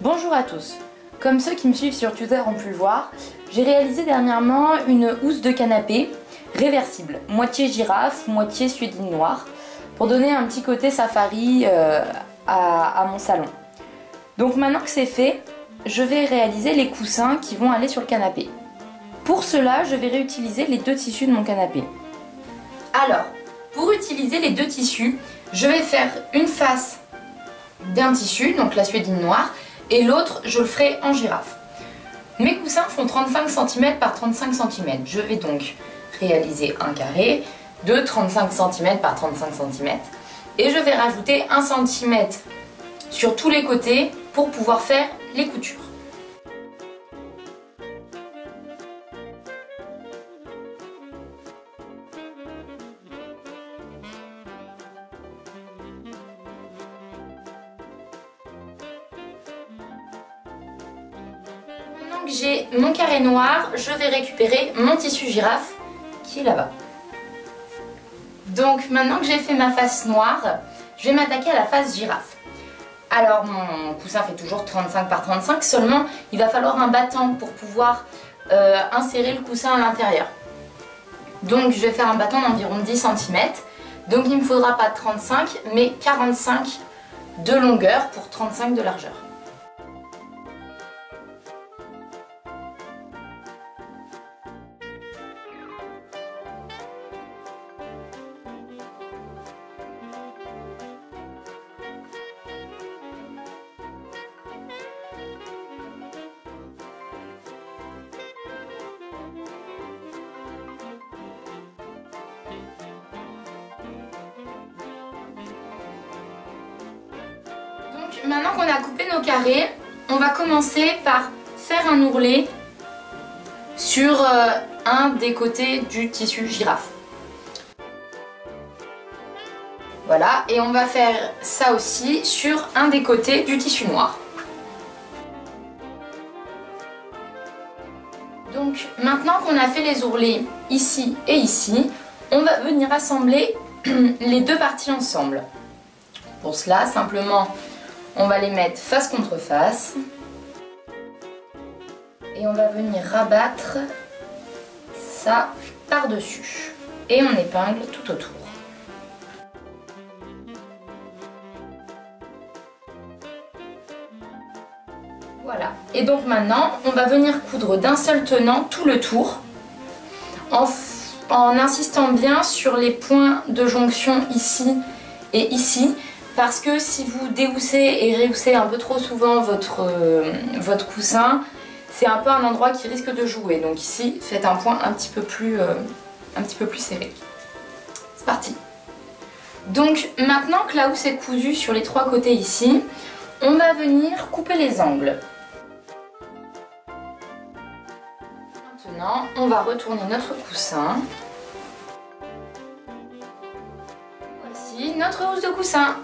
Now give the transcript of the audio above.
Bonjour à tous. Comme ceux qui me suivent sur Twitter ont pu le voir, j'ai réalisé dernièrement une housse de canapé réversible, moitié girafe, moitié suédine noire, pour donner un petit côté safari à mon salon. Donc maintenant que c'est fait, je vais réaliser les coussins qui vont aller sur le canapé. Pour cela, je vais réutiliser les deux tissus de mon canapé. Alors, pour utiliser les deux tissus, je vais faire une face d'un tissu, donc la suédine noire, et l'autre, je le ferai en girafe. Mes coussins font 35 cm par 35 cm. Je vais donc réaliser un carré de 35 cm par 35 cm et je vais rajouter 1 cm sur tous les côtés pour pouvoir faire les coutures. Maintenant que j'ai mon carré noir, je vais récupérer mon tissu girafe qui est là-bas. Donc maintenant que j'ai fait ma face noire, je vais m'attaquer à la face girafe. Alors mon coussin fait toujours 35 par 35, seulement il va falloir un battant pour pouvoir insérer le coussin à l'intérieur. Donc je vais faire un battant d'environ 10 cm. Donc il ne me faudra pas 35 mais 45 de longueur pour 35 de largeur. Maintenant qu'on a coupé nos carrés, on va commencer par faire un ourlet sur un des côtés du tissu girafe. Voilà, et on va faire ça aussi sur un des côtés du tissu noir. Donc maintenant qu'on a fait les ourlets ici et ici, on va venir assembler les deux parties ensemble. Pour cela, simplement, on va les mettre face contre face et on va venir rabattre ça par-dessus et on épingle tout autour. Voilà, et donc maintenant on va venir coudre d'un seul tenant tout le tour en insistant bien sur les points de jonction ici et ici. Parce que si vous déhoussez et réhoussez un peu trop souvent votre coussin, c'est un peu un endroit qui risque de jouer. Donc ici, faites un point un petit peu plus serré. C'est parti. Donc maintenant que la housse est cousue sur les trois côtés ici, on va venir couper les angles. Maintenant, on va retourner notre coussin. Voici notre housse de coussin.